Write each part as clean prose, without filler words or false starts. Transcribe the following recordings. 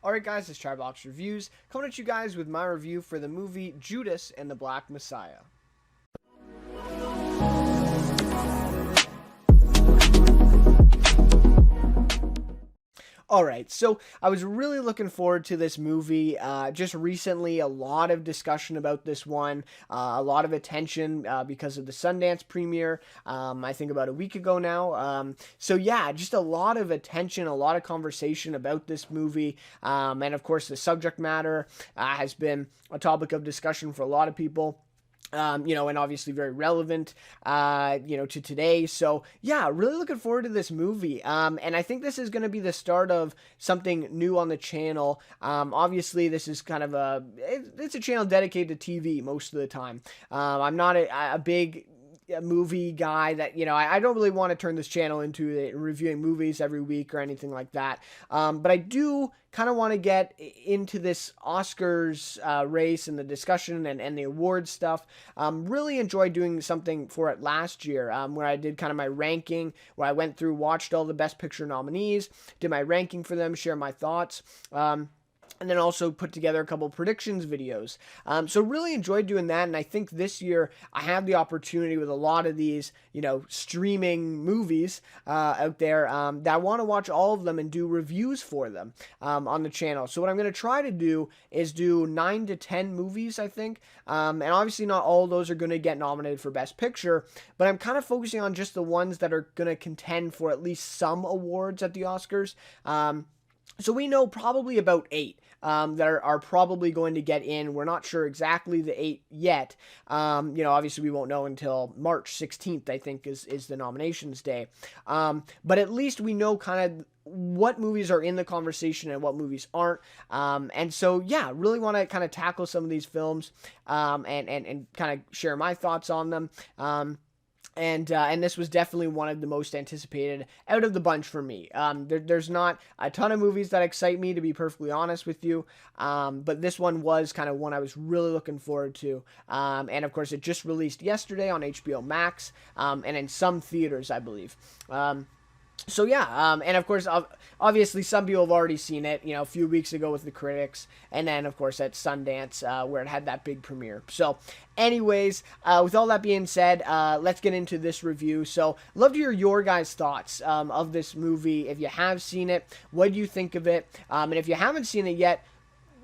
Alright guys, it's Chatterbox Reviews, coming at you guys with my review for the movie Judas and the Black Messiah. Alright, so I was really looking forward to this movie. Just recently, a lot of discussion about this one, a lot of attention because of the Sundance premiere, I think about a week ago now. So yeah, just a lot of attention, a lot of conversation about this movie, and of course the subject matter has been a topic of discussion for a lot of people. And obviously very relevant, to today. So yeah, really looking forward to this movie. And I think this is going to be the start of something new on the channel. Obviously this is kind of it's a channel dedicated to TV most of the time. I'm not a big movie guy that, I don't really want to turn this channel into reviewing movies every week or anything like that. But I do kind of want to get into this Oscars race and the discussion and the awards stuff. Really enjoyed doing something for it last year, where I did kind of my ranking, where I went through, watched all the Best Picture nominees, did my ranking for them, share my thoughts. And then also put together a couple predictions videos. So really enjoyed doing that, and I think this year I have the opportunity with a lot of these, streaming movies out there that I want to watch all of them and do reviews for them on the channel. So what I'm going to try to do is do 9 to 10 movies, I think, and obviously not all of those are going to get nominated for Best Picture, but I'm kind of focusing on just the ones that are going to contend for at least some awards at the Oscars. So we know probably about 8 that are probably going to get in. We're not sure exactly the 8 yet. Obviously we won't know until March 16th, I think, is the nominations day. But at least we know kind of what movies are in the conversation and what movies aren't. And so, yeah, really want to kind of tackle some of these films and kind of share my thoughts on them. And this was definitely one of the most anticipated out of the bunch for me. There's not a ton of movies that excite me, to be perfectly honest with you. But this one was kind of one I was really looking forward to. And of course, it just released yesterday on HBO Max, and in some theaters, I believe. So yeah, and of course, obviously some people have already seen it, a few weeks ago with the critics, and then of course at Sundance, where it had that big premiere. So anyways, with all that being said, let's get into this review. So love to hear your guys' thoughts of this movie. If you have seen it, what do you think of it? And if you haven't seen it yet,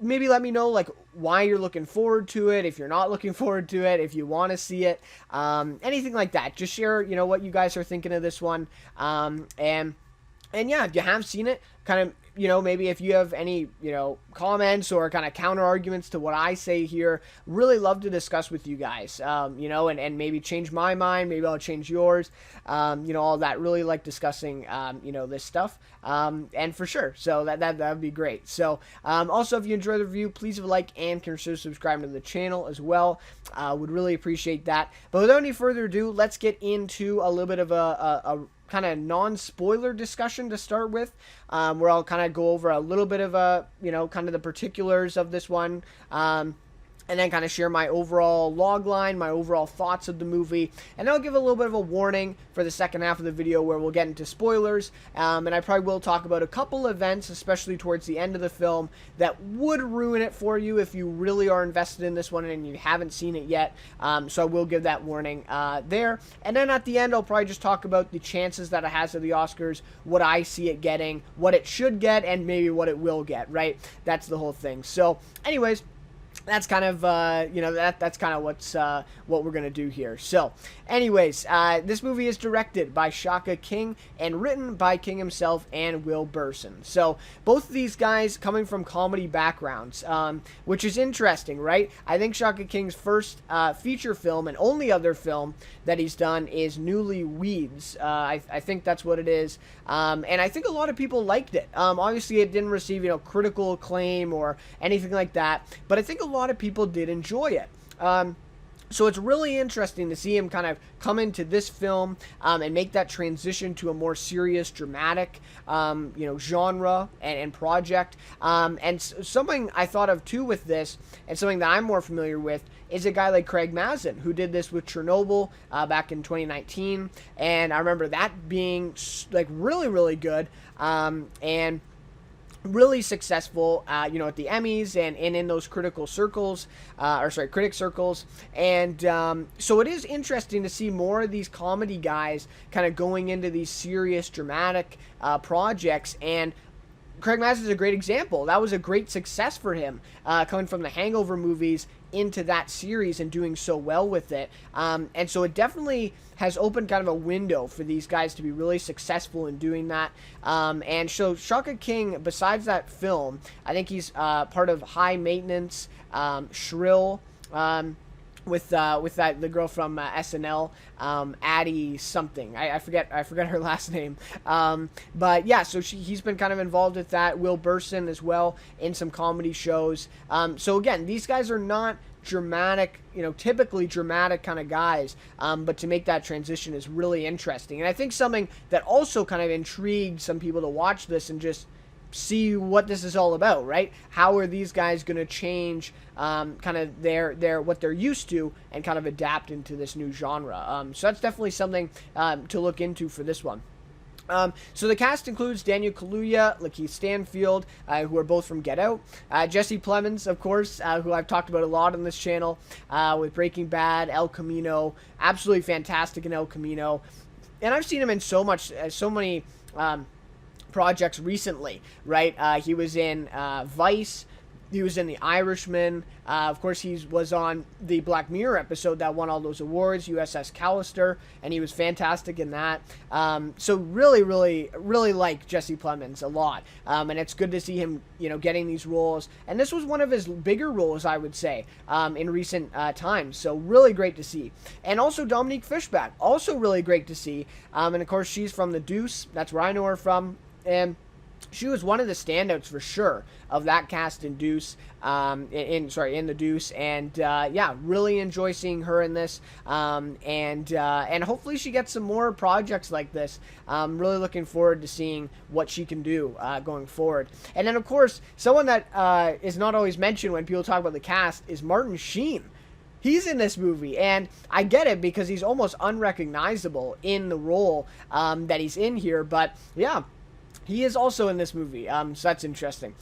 maybe let me know like why you're looking forward to it, if you're not looking forward to it, if you want to see it, anything like that. Just share, what you guys are thinking of this one. And yeah, if you have seen it, kind of, maybe if you have any, comments or kind of counter arguments to what I say here, really love to discuss with you guys, and maybe change my mind, maybe I'll change yours, all that. Really like discussing, this stuff, and for sure, so that would be great. So, also, if you enjoy the review, please leave a like and consider subscribing to the channel as well. Would really appreciate that. But without any further ado, let's get into a little bit of a kind of non-spoiler discussion to start with, where I'll kind of go over a little bit of kind of the particulars of this one, and then kind of share my overall log line, my overall thoughts of the movie, and I'll give a little bit of a warning for the second half of the video where we'll get into spoilers, and I probably will talk about a couple events, especially towards the end of the film, that would ruin it for you if you really are invested in this one and you haven't seen it yet, so I will give that warning there. And then at the end, I'll probably just talk about the chances that it has at the Oscars, what I see it getting, what it should get, and maybe what it will get, right? That's the whole thing. So anyways, that's kind of, that's kind of what we're going to do here. So, anyways, this movie is directed by Shaka King and written by King himself and Will Burson. So, both of these guys coming from comedy backgrounds, which is interesting, right? I think Shaka King's first feature film and only other film that he's done is Newlyweds. I think that's what it is. And I think a lot of people liked it. Obviously, it didn't receive, critical acclaim or anything like that, but I think a lot of people did enjoy it. So it's really interesting to see him kind of come into this film and make that transition to a more serious, dramatic, genre and project. And something I thought of too with this, and something that I'm more familiar with, is a guy like Craig Mazin, who did this with Chernobyl back in 2019. And I remember that being like really, really good. And really successful, at the Emmys and in those critical circles, critic circles. And so it is interesting to see more of these comedy guys kind of going into these serious, dramatic projects. And Craig Mazin is a great example. That was a great success for him, coming from the Hangover movies into that series and doing so well with it. And so it definitely has opened kind of a window for these guys to be really successful in doing that. And so Shaka King, besides that film, I think he's part of High Maintenance, Shrill, with the girl from SNL, Addie something. I forget her last name. But yeah, so he's been kind of involved with that. Will Burson as well in some comedy shows. So again, these guys are not dramatic, typically dramatic kind of guys, but to make that transition is really interesting. And I think something that also kind of intrigued some people to watch this and just see what this is all about, right? How are these guys going to change kind of their what they're used to and kind of adapt into this new genre? So that's definitely something to look into for this one. So the cast includes Daniel Kaluuya, Lakeith Stanfield, who are both from Get Out, Jesse Plemons, of course, who I've talked about a lot on this channel, with Breaking Bad, El Camino, absolutely fantastic in El Camino, and I've seen him in so many projects recently, right? He was in Vice. He was in The Irishman. Of course, he was on the Black Mirror episode that won all those awards, USS Callister, and he was fantastic in that. So really, really, really like Jesse Plemons a lot. And it's good to see him, getting these roles. And this was one of his bigger roles, I would say, in recent times. So really great to see. And also Dominique Fishback, also really great to see. And of course, she's from The Deuce. That's where I know her from. And she was one of the standouts for sure of that cast in Deuce, in The Deuce, and really enjoy seeing her in this, and hopefully she gets some more projects like this. I'm really looking forward to seeing what she can do going forward. And then of course, someone that is not always mentioned when people talk about the cast is Martin Sheen. He's in this movie, and I get it because he's almost unrecognizable in the role that he's in here, but yeah, he is also in this movie, so that's interesting.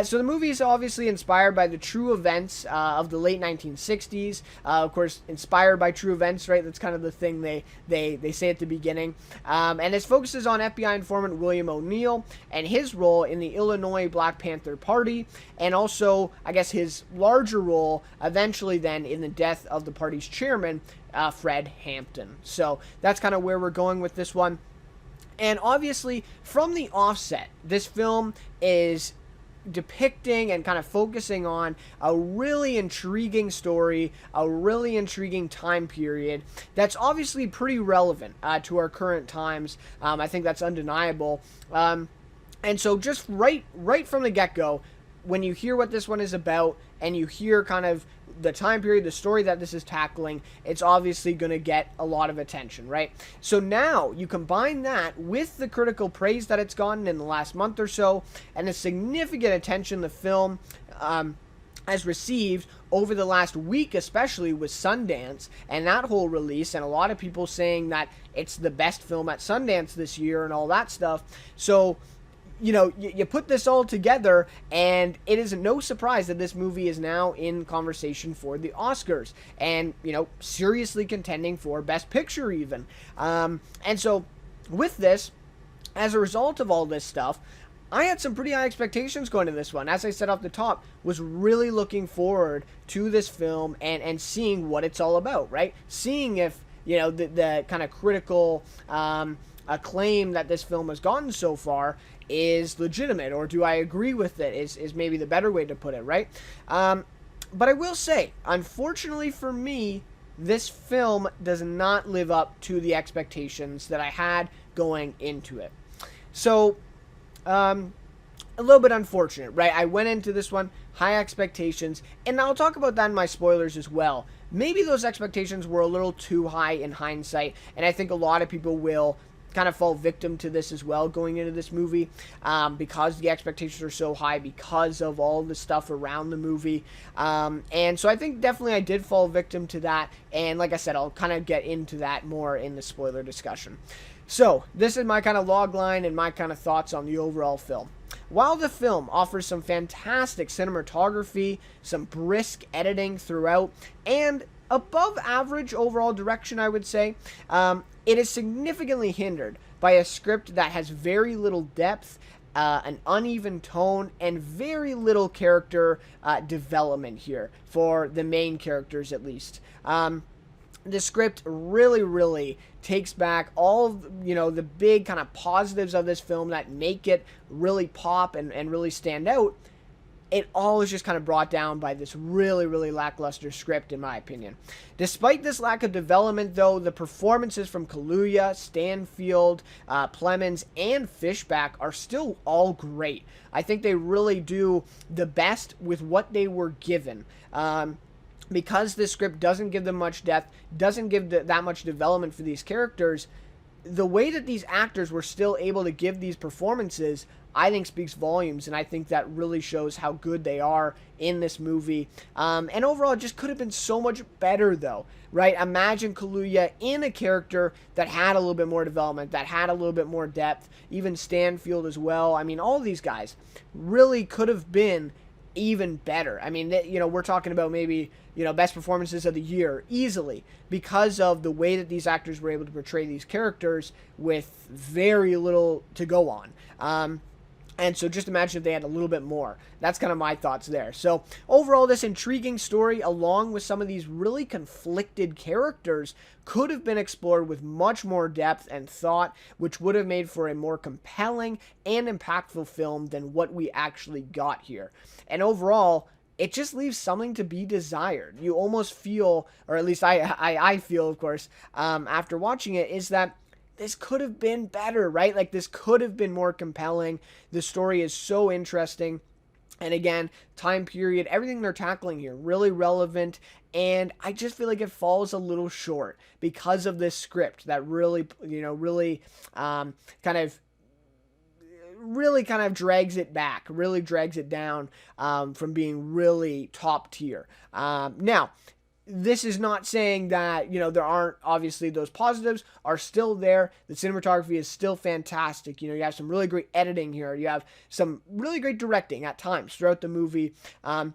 So the movie is obviously inspired by the true events of the late 1960s. Of course, inspired by true events, right? That's kind of the thing they say at the beginning. And it focuses on FBI informant William O'Neill and his role in the Illinois Black Panther Party, and also, I guess, his larger role eventually then in the death of the party's chairman, Fred Hampton. So that's kind of where we're going with this one. And obviously, from the offset, this film is depicting and kind of focusing on a really intriguing story, a really intriguing time period that's obviously pretty relevant to our current times. I think that's undeniable. And so just right from the get-go, when you hear what this one is about and you hear kind of the time period, the story that this is tackling, it's obviously going to get a lot of attention, right? So now you combine that with the critical praise that it's gotten in the last month or so, and the significant attention the film has received over the last week, especially with Sundance and that whole release, and a lot of people saying that it's the best film at Sundance this year and all that stuff. So you put this all together, and it is no surprise that this movie is now in conversation for the Oscars, and, seriously contending for Best Picture even. And so, with this, as a result of all this stuff, I had some pretty high expectations going to this one. As I said off the top, was really looking forward to this film and seeing what it's all about, right? Seeing if, the kind of critical acclaim that this film has gotten so far is legitimate, or do I agree with it, is maybe the better way to put it, right? But I will say, unfortunately for me, this film does not live up to the expectations that I had going into it. So, a little bit unfortunate, right? I went into this one, high expectations, and I'll talk about that in my spoilers as well. Maybe those expectations were a little too high in hindsight, and I think a lot of people will kind of fall victim to this as well going into this movie, because the expectations are so high because of all the stuff around the movie, and so I think definitely I did fall victim to that, and like I said, I'll kind of get into that more in the spoiler discussion. So this is my kind of log line and my kind of thoughts on the overall film. While the film offers some fantastic cinematography, some brisk editing throughout, and above average overall direction, I would say, it is significantly hindered by a script that has very little depth, an uneven tone, and very little character development here for the main characters, at least. The script really takes back all of, the big kind of positives of this film that make it really pop and really stand out. It all is just kind of brought down by this really lackluster script, in my opinion. Despite this lack of development, though, the performances from Kaluuya, Stanfield, Plemons, and Fishback are still all great. I think they really do the best with what they were given. Because this script doesn't give them much depth, doesn't give that much development for these characters, the way that these actors were still able to give these performances, I think speaks volumes, and I think that really shows how good they are in this movie. And overall, it just could have been so much better, though, right? Imagine Kaluuya in a character that had a little bit more development, that had a little bit more depth, even Stanfield as well. I mean, all of these guys really could have been even better. I mean, we're talking about maybe, best performances of the year easily because of the way that these actors were able to portray these characters with very little to go on. And so just imagine if they had a little bit more. That's kind of my thoughts there. So overall, this intriguing story, along with some of these really conflicted characters, could have been explored with much more depth and thought, which would have made for a more compelling and impactful film than what we actually got here. And overall, it just leaves something to be desired. You almost feel, or at least I feel, of course, after watching it, is that this could have been better, right? Like, this could have been more compelling. The story is so interesting. And again, time period, everything they're tackling here, really relevant. And I just feel like it falls a little short because of this script that really kind of drags it back, really drags it down from being really top tier. Now, this is not saying that, there aren't, obviously those positives are still there. The cinematography is still fantastic. You have some really great editing here. You have some really great directing at times throughout the movie. And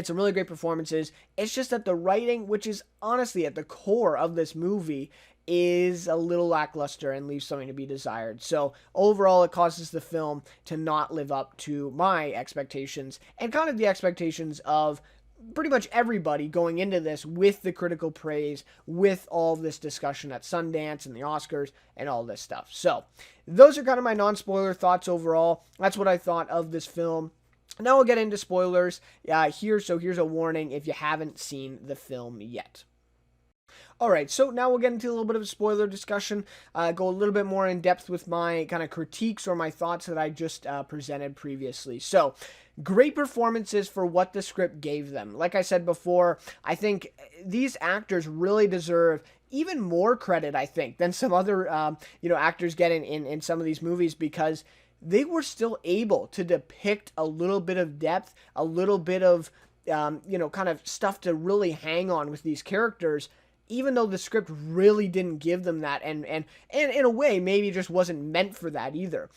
some really great performances. It's just that the writing, which is honestly at the core of this movie, is a little lackluster and leaves something to be desired. So overall, it causes the film to not live up to my expectations and kind of the expectations of pretty much everybody going into this with the critical praise, with all this discussion at Sundance and the Oscars and all this stuff. So those are kind of my non-spoiler thoughts overall. That's what I thought of this film. Now we'll get into spoilers here. So here's a warning if you haven't seen the film yet. Alright, so now we'll get into a little bit of a spoiler discussion, go a little bit more in depth with my kind of critiques or my thoughts that I just presented previously. So, great performances for what the script gave them. Like I said before, I think these actors really deserve even more credit, I think, than some other actors get in some of these movies, because they were still able to depict a little bit of depth, a little bit of kind of stuff to really hang on with these characters, even though the script really didn't give them that, and in a way, maybe just wasn't meant for that either.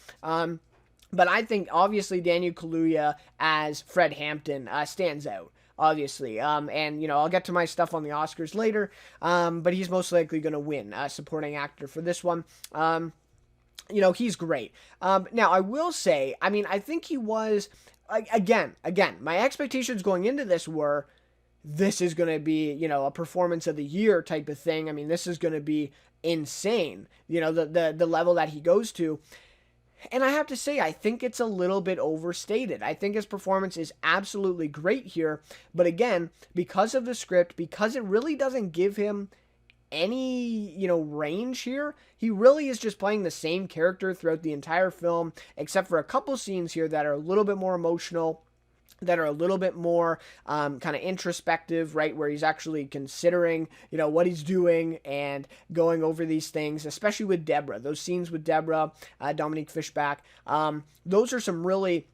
But I think, obviously, Daniel Kaluuya as Fred Hampton stands out, obviously. And, I'll get to my stuff on the Oscars later, but he's most likely going to win supporting actor for this one. He's great. Now, I will say, I think he was, again, my expectations going into this were, this is going to be, a performance of the year type of thing. This is going to be insane, the level that he goes to. And I have to say, I think it's a little bit overstated. I think his performance is absolutely great here. But again, because of the script, because it really doesn't give him any, range here, he really is just playing the same character throughout the entire film, except for a couple scenes here that are a little bit more emotional, that are a little bit more kind of introspective, right, where he's actually considering, what he's doing and going over these things, especially with Deborah. Those scenes with Deborah, Dominique Fishback, those are some really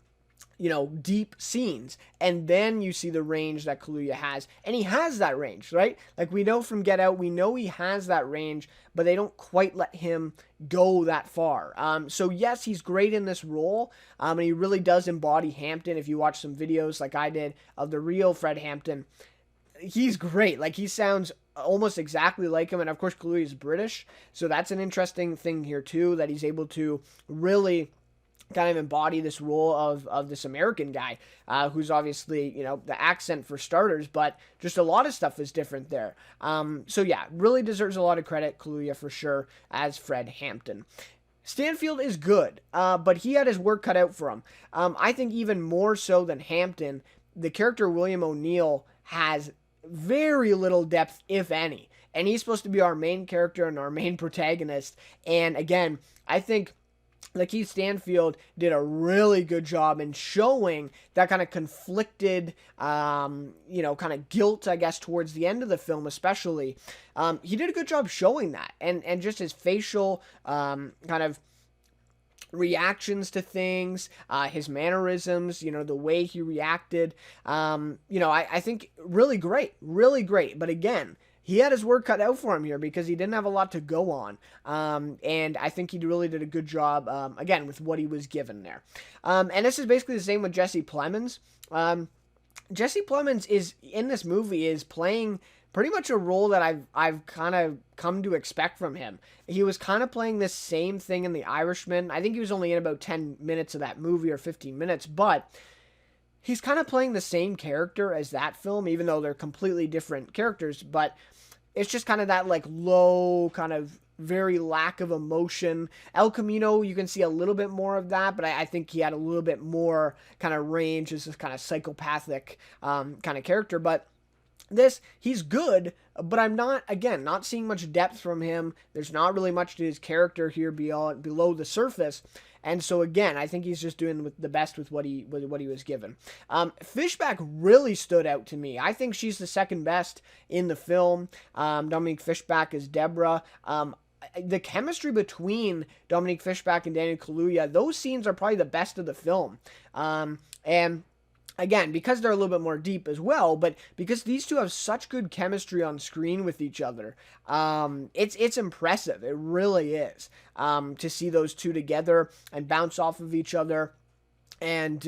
deep scenes. And then you see the range that Kaluuya has. And he has that range, right? Like we know from Get Out, we know he has that range, but they don't quite let him go that far. So yes, he's great in this role. And he really does embody Hampton. If you watch some videos like I did of the real Fred Hampton, he's great. Like he sounds almost exactly like him. And of course, Kaluuya is British. So that's an interesting thing here too, that he's able to really kind of embody this role of this American guy, who's obviously, the accent for starters, but just a lot of stuff is different there. So yeah, really deserves a lot of credit, Kaluuya for sure, as Fred Hampton. Stanfield is good, but he had his work cut out for him. I think even more so than Hampton, the character William O'Neill has very little depth, if any. And he's supposed to be our main character and our main protagonist. And again, I think Lakeith Stanfield did a really good job in showing that kind of conflicted, kind of guilt, I guess, towards the end of the film, especially. He did a good job showing that, and just his facial kind of reactions to things, his mannerisms, the way he reacted, I think really great, really great. But again, he had his work cut out for him here because he didn't have a lot to go on. And I think he really did a good job, again, with what he was given there. And this is basically the same with Jesse Plemons. Jesse Plemons is, in this movie, is playing pretty much a role that I've kind of come to expect from him. He was kind of playing this same thing in The Irishman. I think he was only in about 10 minutes of that movie, or 15 minutes, but he's kind of playing the same character as that film, even though they're completely different characters. But it's just kind of that like low, kind of very lack of emotion. El Camino, you can see a little bit more of that, but I think he had a little bit more kind of range as this kind of psychopathic kind of character. But this, he's good, but I'm not seeing much depth from him. There's not really much to his character here below the surface. And so again, I think he's just doing the best with what he was given. Fishback really stood out to me. I think she's the second best in the film. Dominique Fishback is Deborah. The chemistry between Dominique Fishback and Daniel Kaluuya, those scenes are probably the best of the film. And again, because they're a little bit more deep as well, but because these two have such good chemistry on screen with each other, it's impressive. It really is, to see those two together and bounce off of each other. And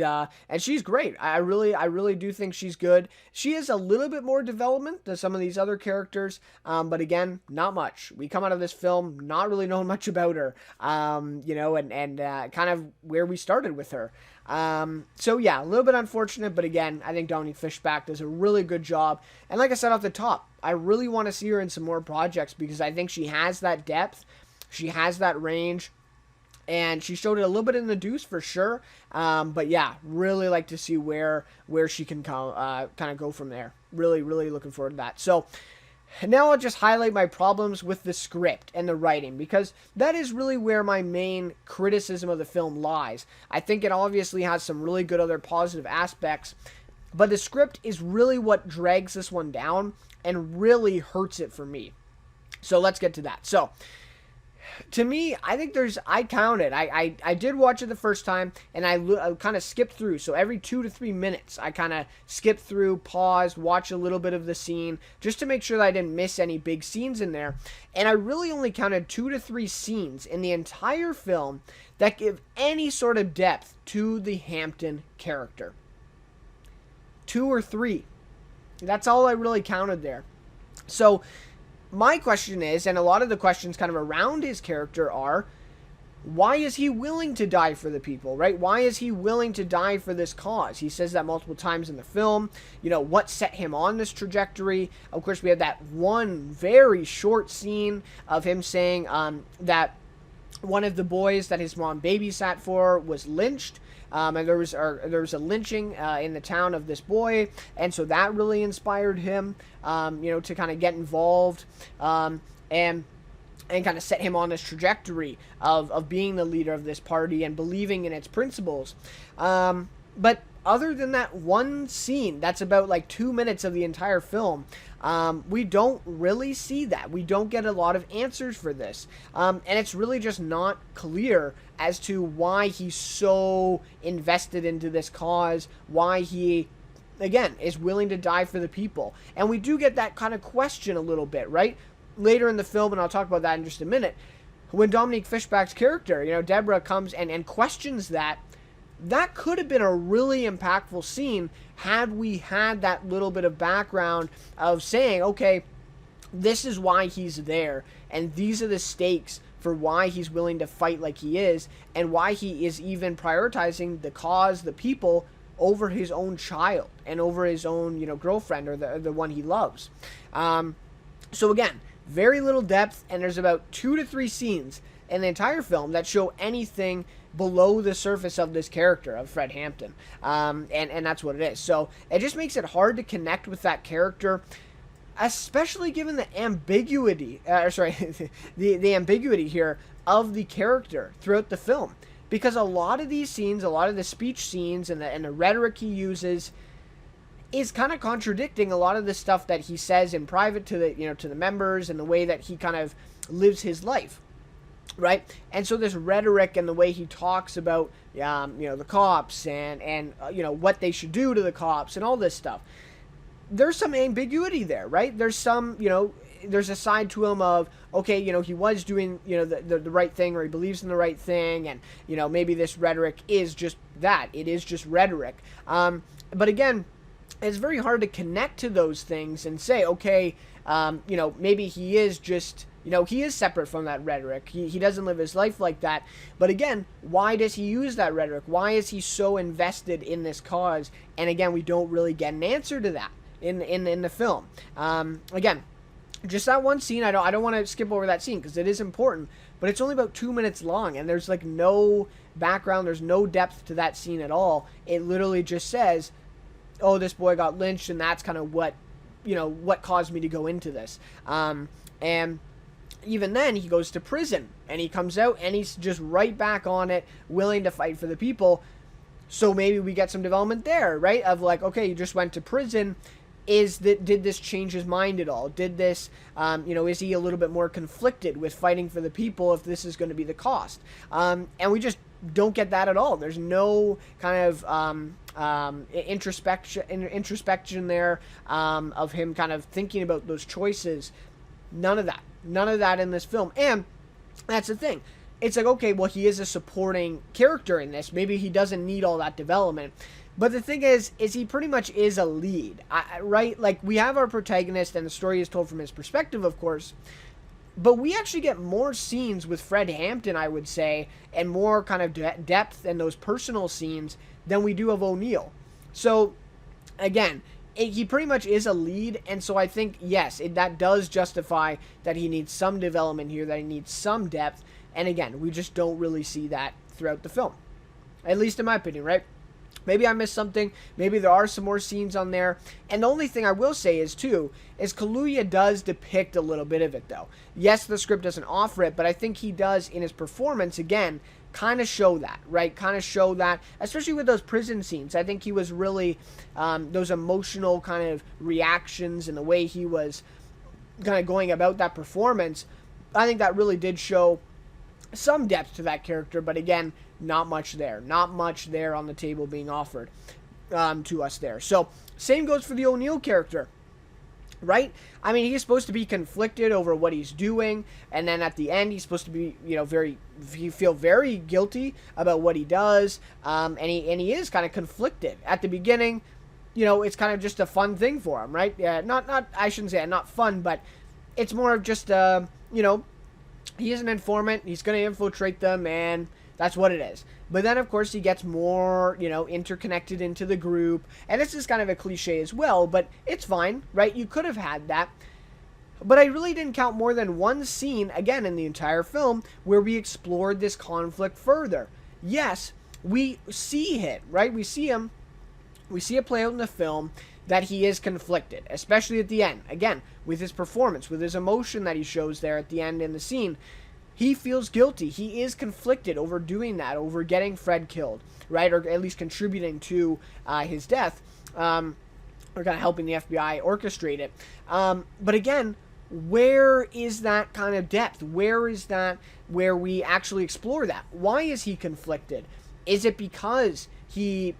she's great. I really do think she's good. She has a little bit more development than some of these other characters, but again, not much. We come out of this film not really knowing much about her, and kind of where we started with her. So yeah, a little bit unfortunate, but again, I think Dominique Fishback does a really good job. And like I said off the top, I really want to see her in some more projects because I think she has that depth, she has that range. And she showed it a little bit in The Deuce for sure. But yeah, really like to see where she can kind of go from there. Really, really looking forward to that. So now I'll just highlight my problems with the script and the writing, because that is really where my main criticism of the film lies. I think it obviously has some really good other positive aspects, but the script is really what drags this one down and really hurts it for me. So let's get to that. So to me, I think I counted. I did watch it the first time, and I kind of skipped through. So every 2 to 3 minutes, I kind of skipped through, paused, watch a little bit of the scene, just to make sure that I didn't miss any big scenes in there. And I really only counted 2 to 3 scenes in the entire film that give any sort of depth to the Hampton character. 2 or 3. That's all I really counted there. So my question is, and a lot of the questions kind of around his character are, why is he willing to die for the people, right? Why is he willing to die for this cause? He says that multiple times in the film. What set him on this trajectory? Of course, we have that one very short scene of him saying that one of the boys that his mom babysat for was lynched. And there was a lynching in the town of this boy, and so that really inspired him, to kind of get involved, and kind of set him on this trajectory of being the leader of this party and believing in its principles. But other than that one scene that's about like 2 minutes of the entire film, we don't really see that. We don't get a lot of answers for this. And it's really just not clear as to why he's so invested into this cause, why he, again, is willing to die for the people. And we do get that kind of question a little bit, right? Later in the film, and I'll talk about that in just a minute, when Dominique Fishback's character, Deborah comes and questions that, that could have been a really impactful scene had we had that little bit of background of saying, okay, this is why he's there, and these are the stakes for why he's willing to fight like he is, and why he is even prioritizing the cause, the people, over his own child, and over his own, girlfriend, or the one he loves. So again, very little depth, and there's about 2 to 3 scenes in the entire film that show anything below the surface of this character of Fred Hampton, and that's what it is. So it just makes it hard to connect with that character, especially given the ambiguity, the ambiguity here of the character throughout the film, because a lot of these scenes, a lot of the speech scenes, and the rhetoric he uses is kind of contradicting a lot of the stuff that he says in private to the members, and the way that he kind of lives his life. Right? And so this rhetoric and the way he talks about, the cops and what they should do to the cops and all this stuff, there's some ambiguity there, right? There's some, there's a side to him of, okay, he was doing, the right thing, or he believes in the right thing, and, maybe this rhetoric is just that. It is just rhetoric. But again, it's very hard to connect to those things and say, okay, maybe he is just, he is separate from that rhetoric. He doesn't live his life like that. But again, why does he use that rhetoric? Why is he so invested in this cause? And again, we don't really get an answer to that in the film. Again, just that one scene, I don't want to skip over that scene because it is important, but it's only about 2 minutes long, and there's like no background, there's no depth to that scene at all. It literally just says, oh, this boy got lynched, and that's kind of what caused me to go into this. And even then, he goes to prison, and he comes out, and he's just right back on it, willing to fight for the people. So maybe we get some development there, right? Of like, okay, you just went to prison. Did this change his mind at all? Did this, is he a little bit more conflicted with fighting for the people if this is going to be the cost? And we just don't get that at all. There's no kind of introspection there of him kind of thinking about those choices. None of that. None of that in this film. And that's the thing. It's like, okay, well, he is a supporting character in this. Maybe he doesn't need all that development. But the thing is he pretty much is a lead, right? Like, we have our protagonist, and the story is told from his perspective, of course. But we actually get more scenes with Fred Hampton, I would say, and more kind of depth in those personal scenes than we do of O'Neill. So, again, he pretty much is a lead, and so I think, yes, that does justify that he needs some development here, that he needs some depth, and again, we just don't really see that throughout the film. At least in my opinion, right? Maybe I missed something, maybe there are some more scenes on there, and the only thing I will say is Kaluuya does depict a little bit of it, though. Yes, the script doesn't offer it, but I think he does, in his performance, again, kind of show that, right? Kind of show that, especially with those prison scenes. I think he was really, those emotional kind of reactions and the way he was kind of going about that performance, I think that really did show some depth to that character, but again, not much there. Not much there on the table being offered to us there. So, same goes for the O'Neill character. Right? I mean, he's supposed to be conflicted over what he's doing, and then at the end, he's supposed to be, feel very guilty about what he does, and he is kind of conflicted. At the beginning, it's kind of just a fun thing for him, right? Yeah, I shouldn't say not fun, but it's more of just, he is an informant, he's going to infiltrate them, and that's what it is. But then, of course, he gets more, interconnected into the group. And this is kind of a cliche as well, but it's fine, right? You could have had that. But I really didn't count more than one scene, again, in the entire film, where we explored this conflict further. Yes, we see it, right? We see it play out in the film that he is conflicted, especially at the end. Again, with his performance, with his emotion that he shows there at the end in the scene. he feels guilty. He is conflicted over doing that, over getting Fred killed, right? Or at least contributing to his death, or kind of helping the FBI orchestrate it. But again, where is that kind of depth? Where is that where we actually explore that? Why is he conflicted? Is it because he,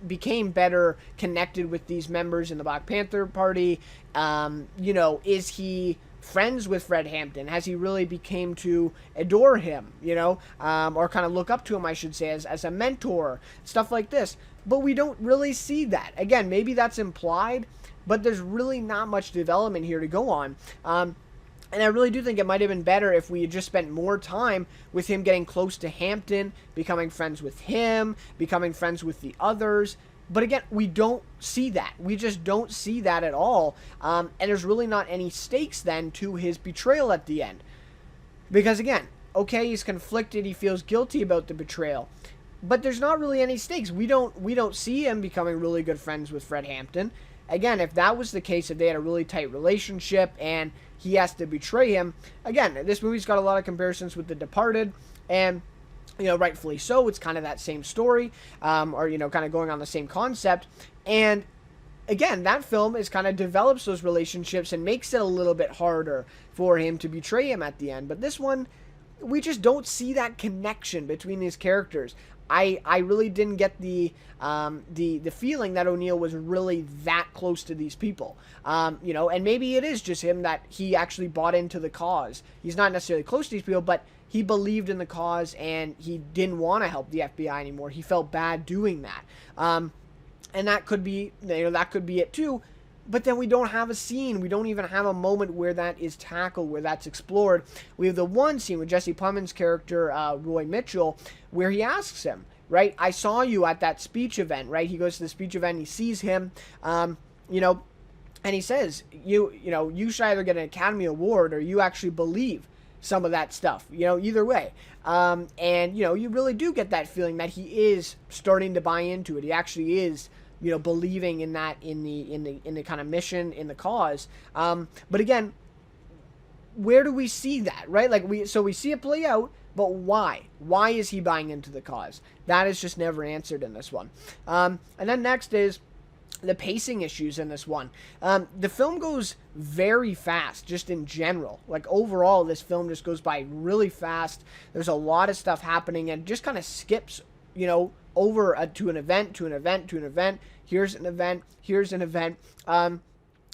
became better connected with these members in the Black Panther Party? Is he friends with Fred Hampton? Has he really became to adore him, or kind of look up to him, I should say, as a mentor, stuff like this. But we don't really see that. Again, maybe that's implied, but there's really not much development here to go on. And I really do think it might have been better if we had just spent more time with him getting close to Hampton, becoming friends with him, becoming friends with the others. But again, we don't see that. We just don't see that at all. And there's really not any stakes then to his betrayal at the end. Because again, okay, he's conflicted, he feels guilty about the betrayal. But there's not really any stakes. We don't see him becoming really good friends with Fred Hampton. Again, if that was the case, if they had a really tight relationship and he has to betray him, again, this movie's got a lot of comparisons with The Departed, and rightfully so. It's kind of that same story, or kind of going on the same concept. And again, that film is kind of develops those relationships and makes it a little bit harder for him to betray him at the end. But this one, we just don't see that connection between these characters. I really didn't get the feeling that O'Neill was really that close to these people. And maybe it is just him that he actually bought into the cause. He's not necessarily close to these people, but he believed in the cause and he didn't want to help the FBI anymore. He felt bad doing that. And that could be, that could be it too. But then we don't have a scene. We don't even have a moment where that is tackled, where that's explored. We have the one scene with Jesse Plemons' character, Roy Mitchell, where he asks him, right? I saw you at that speech event, right? He goes to the speech event, he sees him, and he says, you should either get an Academy Award or you actually believe some of that stuff, either way. And you really do get that feeling that he is starting to buy into it. He actually is, believing in that, in the kind of mission, in the cause. But again, where do we see that, right? We see it play out, but why? Why is he buying into the cause? That is just never answered in this one. And then next is the pacing issues in this one. The film goes very fast, just in general. Overall, this film just goes by really fast. There's a lot of stuff happening and just kind of skips, over to an event, to an event, to an event. Here's an event, here's an event. And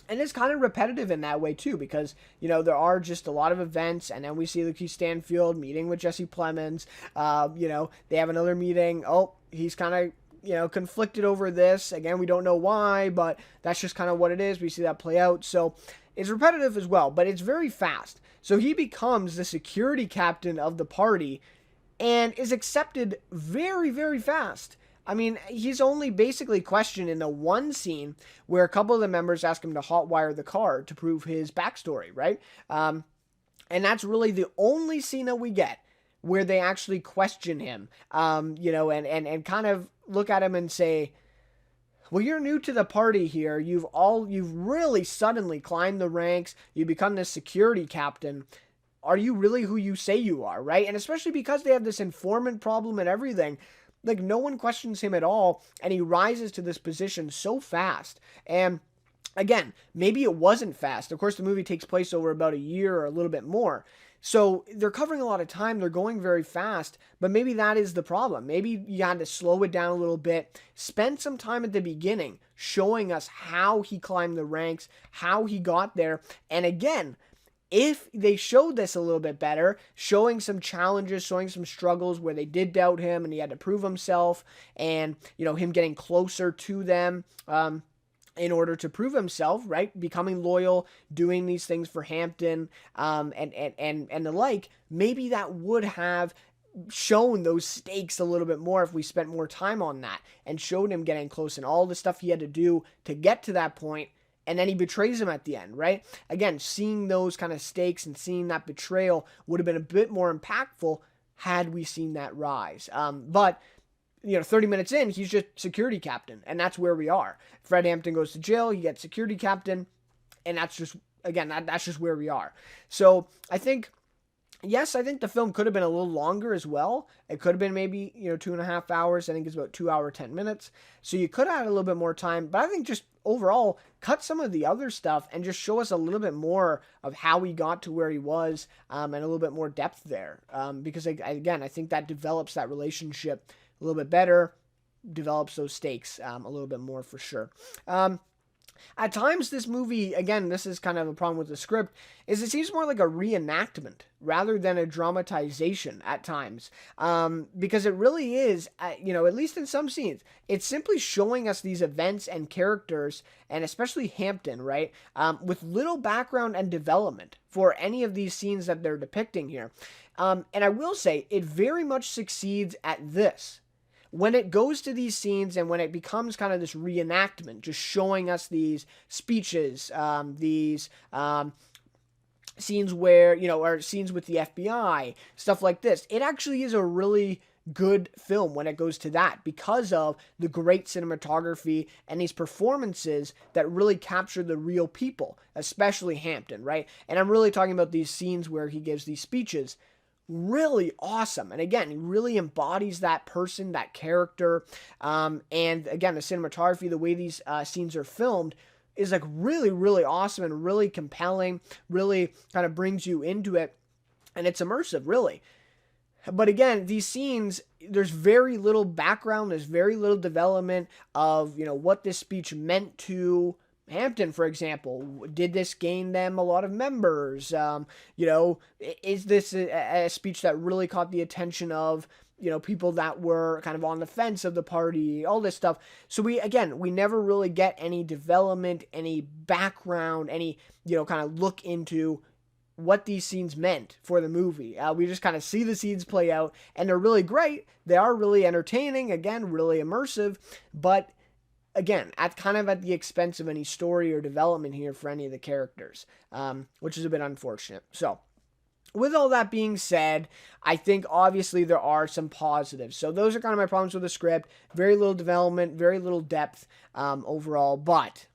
it's kind of repetitive in that way too, because, there are just a lot of events, and then we see Lakeith Stanfield meeting with Jesse Plemons. They have another meeting. Oh, he's kind of, conflicted over this. Again, we don't know why, but that's just kind of what it is. We see that play out. So it's repetitive as well, but it's very fast. So he becomes the security captain of the party and is accepted very, very fast. I mean, he's only basically questioned in the one scene where a couple of the members ask him to hotwire the car to prove his backstory, right? And that's really the only scene that we get where they actually question him, and kind of look at him and say, well, you're new to the party here. You've really suddenly climbed the ranks. You become this security captain. Are you really who you say you are, right? And especially because they have this informant problem and everything, no one questions him at all, and he rises to this position so fast. And again, maybe it wasn't fast. Of course, the movie takes place over about a year or a little bit more. So they're covering a lot of time. They're going very fast, but maybe that is the problem. Maybe you had to slow it down a little bit, spend some time at the beginning showing us how he climbed the ranks, how he got there. And again, if they showed this a little bit better, showing some challenges, showing some struggles where they did doubt him and he had to prove himself, and, him getting closer to them, in order to prove himself, right? Becoming loyal, doing these things for Hampton, and the like, maybe that would have shown those stakes a little bit more if we spent more time on that and showed him getting close and all the stuff he had to do to get to that point. And then he betrays him at the end, right? Again, seeing those kind of stakes and seeing that betrayal would have been a bit more impactful had we seen that rise. But 30 minutes in, he's just security captain, and that's where we are. Fred Hampton goes to jail, he gets security captain, and that's just, again, that's just where we are. So I think Yes, I think the film could have been a little longer as well. It could have been maybe, 2.5 hours. I think it's about 2 hour, 10 minutes. So you could have had a little bit more time. But I think just overall, cut some of the other stuff and just show us a little bit more of how he got to where he was, and a little bit more depth there. Because, again, I think that develops that relationship a little bit better, develops those stakes a little bit more for sure. At times, this movie, again, this is kind of a problem with the script, is it seems more like a reenactment rather than a dramatization at times. Because it really is, at least in some scenes, it's simply showing us these events and characters, and especially Hampton, right, with little background and development for any of these scenes that they're depicting here. And I will say, it very much succeeds at this. When it goes to these scenes and when it becomes kind of this reenactment, just showing us these speeches, these scenes where, or scenes with the FBI, stuff like this, it actually is a really good film when it goes to that because of the great cinematography and these performances that really capture the real people, especially Hampton, right? And I'm really talking about these scenes where he gives these speeches. Really awesome. And again, he really embodies that person, that character. And again, the cinematography, the way these scenes are filmed is like really, really awesome and really compelling, really kind of brings you into it. And it's immersive, really. But again, these scenes, there's very little background, there's very little development of, what this speech meant to Hampton, for example. Did this gain them a lot of members? Is this a speech that really caught the attention of, people that were kind of on the fence of the party, all this stuff. So we never really get any development, any background, any, kind of look into what these scenes meant for the movie. We just kind of see the scenes play out, and they're really great. They are really entertaining, again, really immersive, but again, at the expense of any story or development here for any of the characters, which is a bit unfortunate. So, with all that being said, I think obviously there are some positives. So those are kind of my problems with the script. Very little development, very little depth overall, but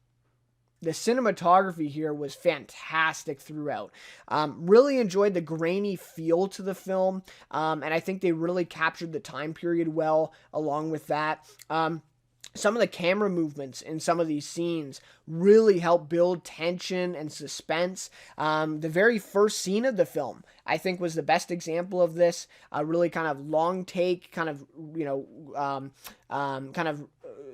the cinematography here was fantastic throughout. Really enjoyed the grainy feel to the film, and I think they really captured the time period well along with that. Some of the camera movements in some of these scenes really help build tension and suspense. The very first scene of the film, I think, was the best example of this. A really kind of long take, kind of,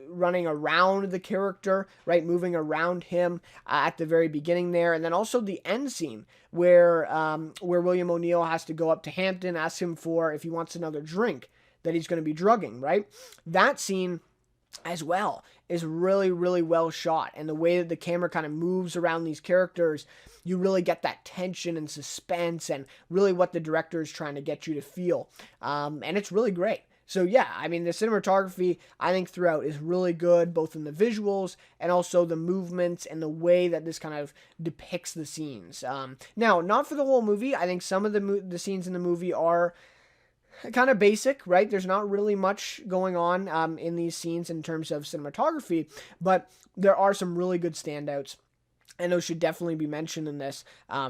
running around the character, right, moving around him at the very beginning there, and then also the end scene where William O'Neill has to go up to Hampton, ask him for if he wants another drink that he's going to be drugging, right? That scene as well is really, really well shot, and the way that the camera kind of moves around these characters, you really get that tension and suspense and really what the director is trying to get you to feel, and it's really great. So yeah, I mean, the cinematography, I think, throughout is really good, both in the visuals and also the movements and the way that this kind of depicts the scenes. Now, not for the whole movie. I think some of the scenes in the movie are kind of basic, right? There's not really much going on in these scenes in terms of cinematography, but there are some really good standouts, and those should definitely be mentioned in this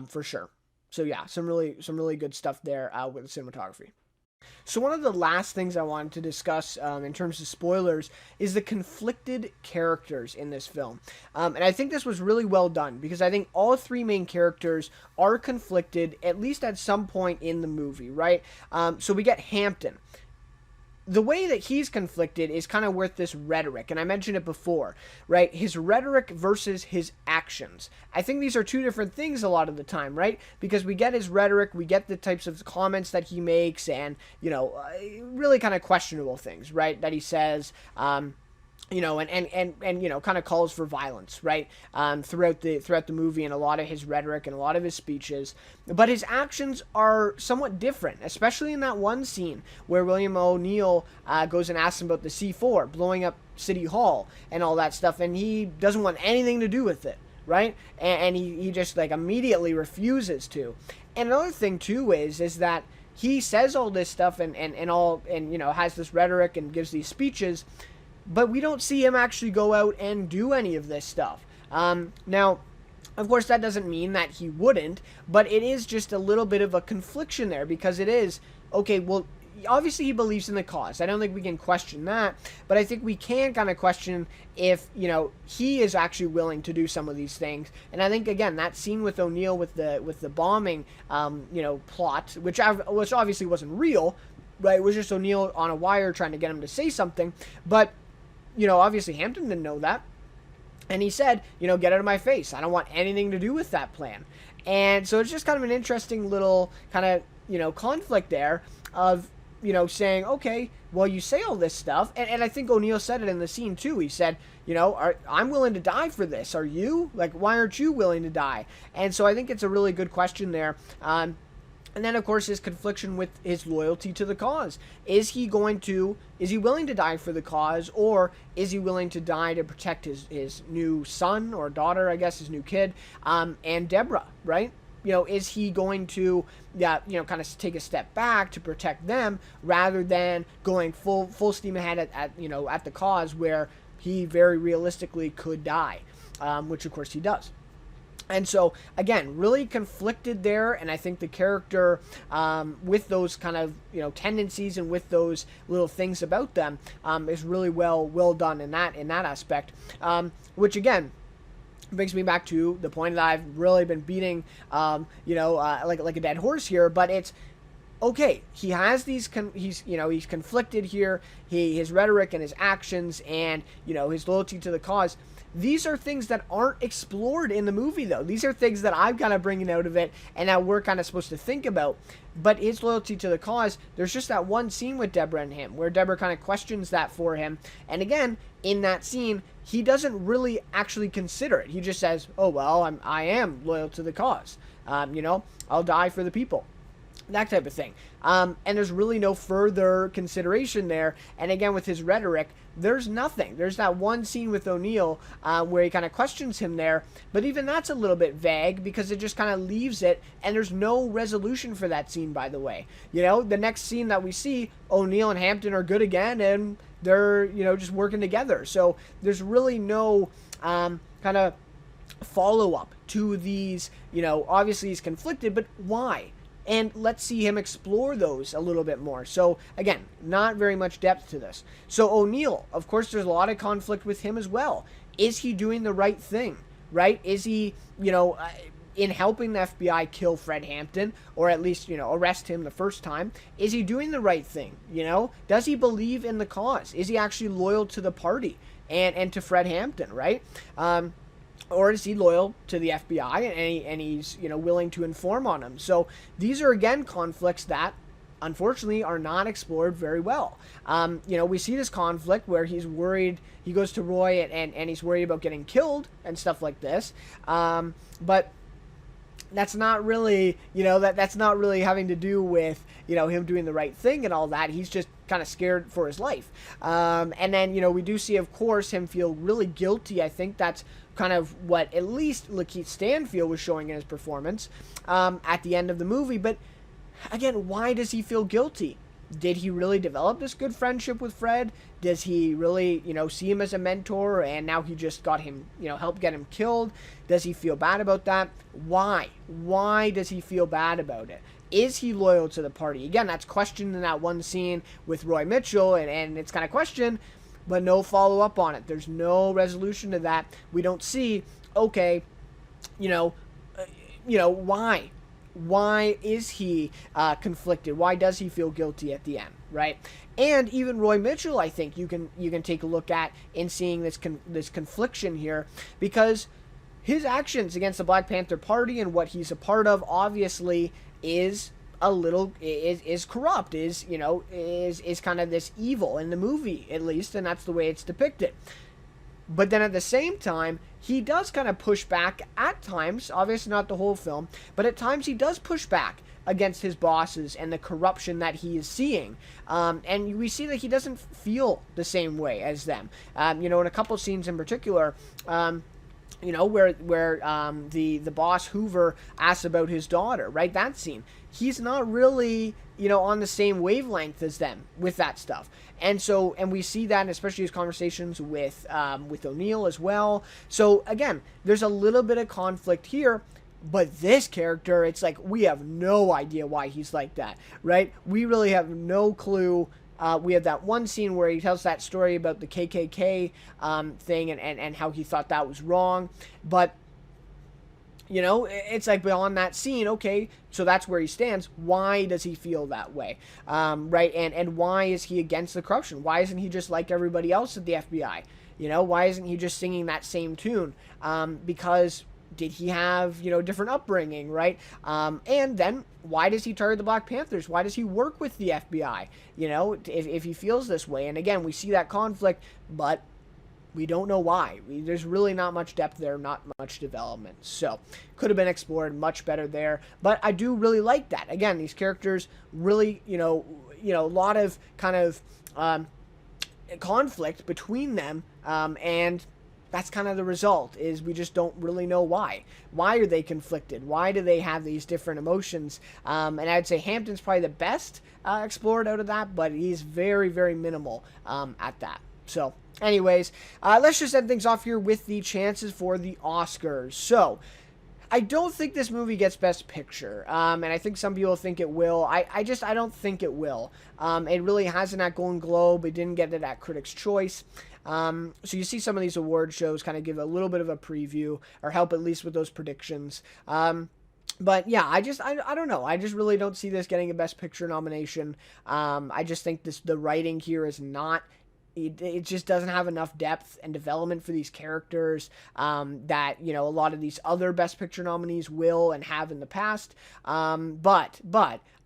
for sure. So yeah, some really good stuff there with the cinematography. So one of the last things I wanted to discuss in terms of spoilers is the conflicted characters in this film. And I think this was really well done because I think all three main characters are conflicted, at least at some point in the movie, right? So we get Hampton. The way that he's conflicted is kind of with this rhetoric, and I mentioned it before, right? His rhetoric versus his actions. I think these are two different things a lot of the time, right? Because we get his rhetoric, we get the types of comments that he makes, and, really kind of questionable things, right? That he says, and kind of calls for violence, right? Throughout the movie, and a lot of his rhetoric and a lot of his speeches, but his actions are somewhat different, especially in that one scene where William O'Neill goes and asks him about the C4 blowing up City Hall and all that stuff, and he doesn't want anything to do with it, right? And he just like immediately refuses to. And another thing too is that he says all this stuff and has this rhetoric and gives these speeches, but we don't see him actually go out and do any of this stuff. Now, Of course, that doesn't mean that he wouldn't, but it is just a little bit of a confliction there, because it is, okay, well, obviously he believes in the cause. I don't think we can question that, but I think we can kind of question if, he is actually willing to do some of these things. And I think, again, that scene with O'Neill with the bombing, plot, which obviously wasn't real, right? It was just O'Neill on a wire trying to get him to say something. But, obviously Hampton didn't know that. And he said, get out of my face. I don't want anything to do with that plan. And so it's just kind of an interesting little kind of, conflict there of, saying, okay, well, you say all this stuff. And I think O'Neill said it in the scene too. He said, I'm willing to die for this. Are you? Like, why aren't you willing to die? And so I think it's a really good question there. And then, of course, his confliction with his loyalty to the cause. Is he willing to die for the cause, or is he willing to die to protect his new son or daughter, I guess, his new kid, and Deborah, right? Is he going to, kind of take a step back to protect them rather than going full steam ahead at the cause where he very realistically could die, which, of course, he does. And so, again, really conflicted there, and I think the character, with those kind of, tendencies and with those little things about them, is really well done in that aspect, which, again, brings me back to the point that I've really been beating, like a dead horse here, but it's, okay, he has these, he's conflicted here, his rhetoric and his actions and, his loyalty to the cause. These are things that aren't explored in the movie, though. These are things that I'm kind of bringing out of it and that we're kind of supposed to think about. But his loyalty to the cause, there's just that one scene with Deborah and him where Deborah kind of questions that for him. And again, in that scene, he doesn't really actually consider it. He just says, oh, well, I am loyal to the cause. I'll die for the people. That type of thing. And there's really no further consideration there. And again, with his rhetoric, there's nothing. There's that one scene with O'Neill where he kind of questions him there. But even that's a little bit vague because it just kind of leaves it. And there's no resolution for that scene, by the way. The next scene that we see, O'Neill and Hampton are good again. And they're, just working together. So there's really no kind of follow-up to these. Obviously he's conflicted, but why? And let's see him explore those a little bit more. So, again, not very much depth to this. So, O'Neill, of course, there's a lot of conflict with him as well. Is he doing the right thing, right? Is he, in helping the FBI kill Fred Hampton, or at least, arrest him the first time, is he doing the right thing, Does he believe in the cause? Is he actually loyal to the party and to Fred Hampton, right? Or is he loyal to the FBI and he's willing to inform on them? So these are, again, conflicts that unfortunately are not explored very well. We see this conflict where he's worried, he goes to Roy and he's worried about getting killed and stuff like this. But that's not really, that's not really having to do with, him doing the right thing and all that. He's just kind of scared for his life. And then, we do see, of course, him feel really guilty. I think that's kind of what at least Lakeith Stanfield was showing in his performance at the end of the movie. But again, why does he feel guilty? Did he really develop this good friendship with Fred? Does he really, see him as a mentor and now he just got him, helped get him killed? Does he feel bad about that? Why? Why does he feel bad about it? Is he loyal to the party? Again, that's questioned in that one scene with Roy Mitchell, and it's kind of questioned, but no follow-up on it. There's no resolution to that. We don't see, okay, why? Why is he conflicted? Why does he feel guilty at the end, right? And even Roy Mitchell, I think you can take a look at in seeing this confliction here, because his actions against the Black Panther Party and what he's a part of obviously is corrupt, is kind of this evil in the movie, at least, and that's the way it's depicted. But then at the same time, he does kind of push back at times, obviously not the whole film, but at times he does push back against his bosses and the corruption that he is seeing. And we see that he doesn't feel the same way as them. In a couple scenes in particular, where the boss Hoover asks about his daughter, right? That scene. he's not really, on the same wavelength as them with that stuff. And we see that in especially his conversations with O'Neill as well. So again, there's a little bit of conflict here. But this character, it's like we have no idea why he's like that, right? We really have no clue. We have that one scene where he tells that story about the KKK thing and how he thought that was wrong. But, it's like beyond that scene, okay, so that's where he stands. Why does he feel that way, right? And why is he against the corruption? Why isn't he just like everybody else at the FBI? Why isn't he just singing that same tune? Because did he have, different upbringing, right? And then why does he target the Black Panthers? Why does he work with the FBI? If he feels this way. And again, we see that conflict, but we don't know why. There's really not much depth there, not much development. So could have been explored much better there. But I do really like that. Again, these characters really, a lot of kind of conflict between them, and that's kind of the result, is we just don't really know why. Why are they conflicted? Why do they have these different emotions? And I'd say Hampton's probably the best explored out of that, but he's very, very minimal at that. So anyways, let's just end things off here with the chances for the Oscars. So I don't think this movie gets Best Picture, and I think some people think it will. I don't think it will. It really hasn't at Golden Globe. It didn't get it at Critics' Choice. So you see some of these award shows kind of give a little bit of a preview or help at least with those predictions. But yeah, I don't know. I just really don't see this getting a Best Picture nomination. I just think the writing here is not. It just doesn't have enough depth and development for these characters that, a lot of these other Best Picture nominees will and have in the past. But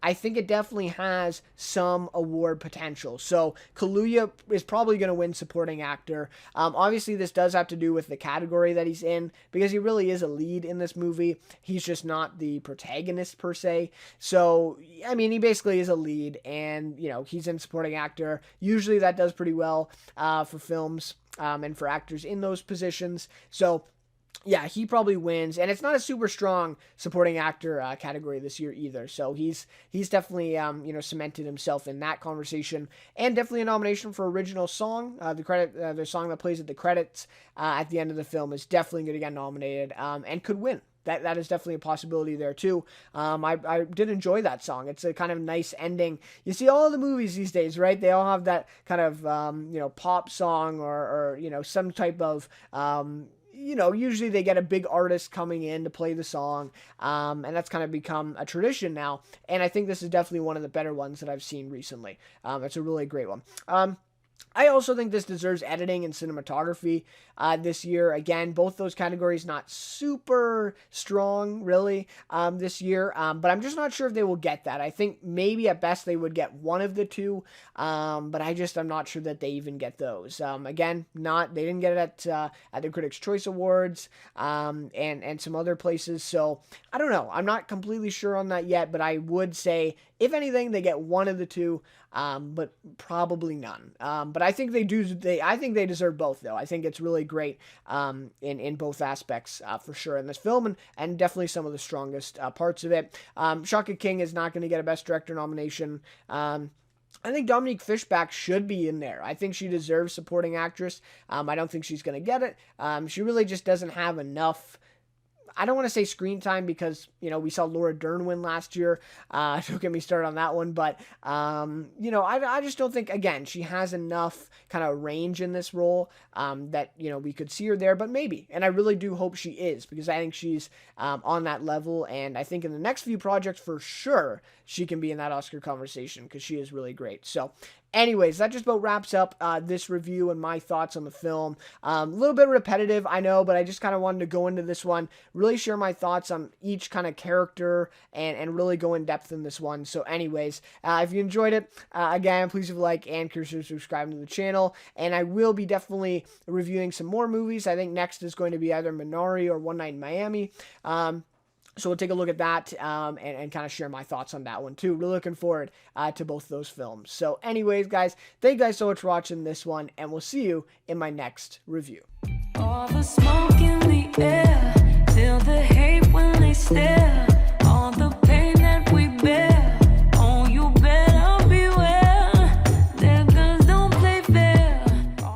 I think it definitely has some award potential. So Kaluuya is probably going to win supporting actor. Obviously, this does have to do with the category that he's in, because he really is a lead in this movie. He's just not the protagonist per se. So, I mean, he basically is a lead, and, he's in supporting actor. Usually that does pretty well for films and for actors in those positions. So yeah, he probably wins, and it's not a super strong supporting actor category this year either. So he's definitely cemented himself in that conversation, and definitely a nomination for original song. The song that plays at the credits at the end of the film is definitely going to get nominated and could win. That is definitely a possibility there too. I did enjoy that song. It's a kind of nice ending. You see all the movies these days, right? They all have that kind of pop song or some type of usually they get a big artist coming in to play the song, and that's kind of become a tradition now, and I think this is definitely one of the better ones that I've seen recently. It's a really great one. I also think this deserves editing and cinematography this year. Again, both those categories not super strong, really, this year. But I'm just not sure if they will get that. I think maybe at best they would get one of the two. But I'm not sure that they even get those. Again, they didn't get it at the Critics' Choice Awards and some other places. So I don't know. I'm not completely sure on that yet. But I would say, if anything, they get one of the two. But probably none. But I think I think they deserve both, though. I think it's really great in both aspects for sure in this film, and definitely some of the strongest parts of it. Shaka King is not going to get a Best Director nomination. I think Dominique Fishback should be in there. I think she deserves supporting actress. I don't think she's going to get it. She really just doesn't have enough. I don't want to say screen time because, we saw Laura Dern win last year. Don't get me started on that one. But, I just don't think, again, she has enough kind of range in this role that, we could see her there. But maybe. And I really do hope she is, because I think she's on that level. And I think in the next few projects, for sure, she can be in that Oscar conversation, because she is really great. So anyways, that just about wraps up this review and my thoughts on the film. A little bit repetitive, I know, but I just kind of wanted to go into this one, really share my thoughts on each kind of character, and really go in depth in this one. So anyways, if you enjoyed it, again, please leave a like and consider subscribing to the channel. And I will be definitely reviewing some more movies. I think next is going to be either Minari or One Night in Miami. So we'll take a look at that and kind of share my thoughts on that one too. Really looking forward to both those films. So anyways, guys, thank you guys so much for watching this one, and we'll see you in my next review. All the smoke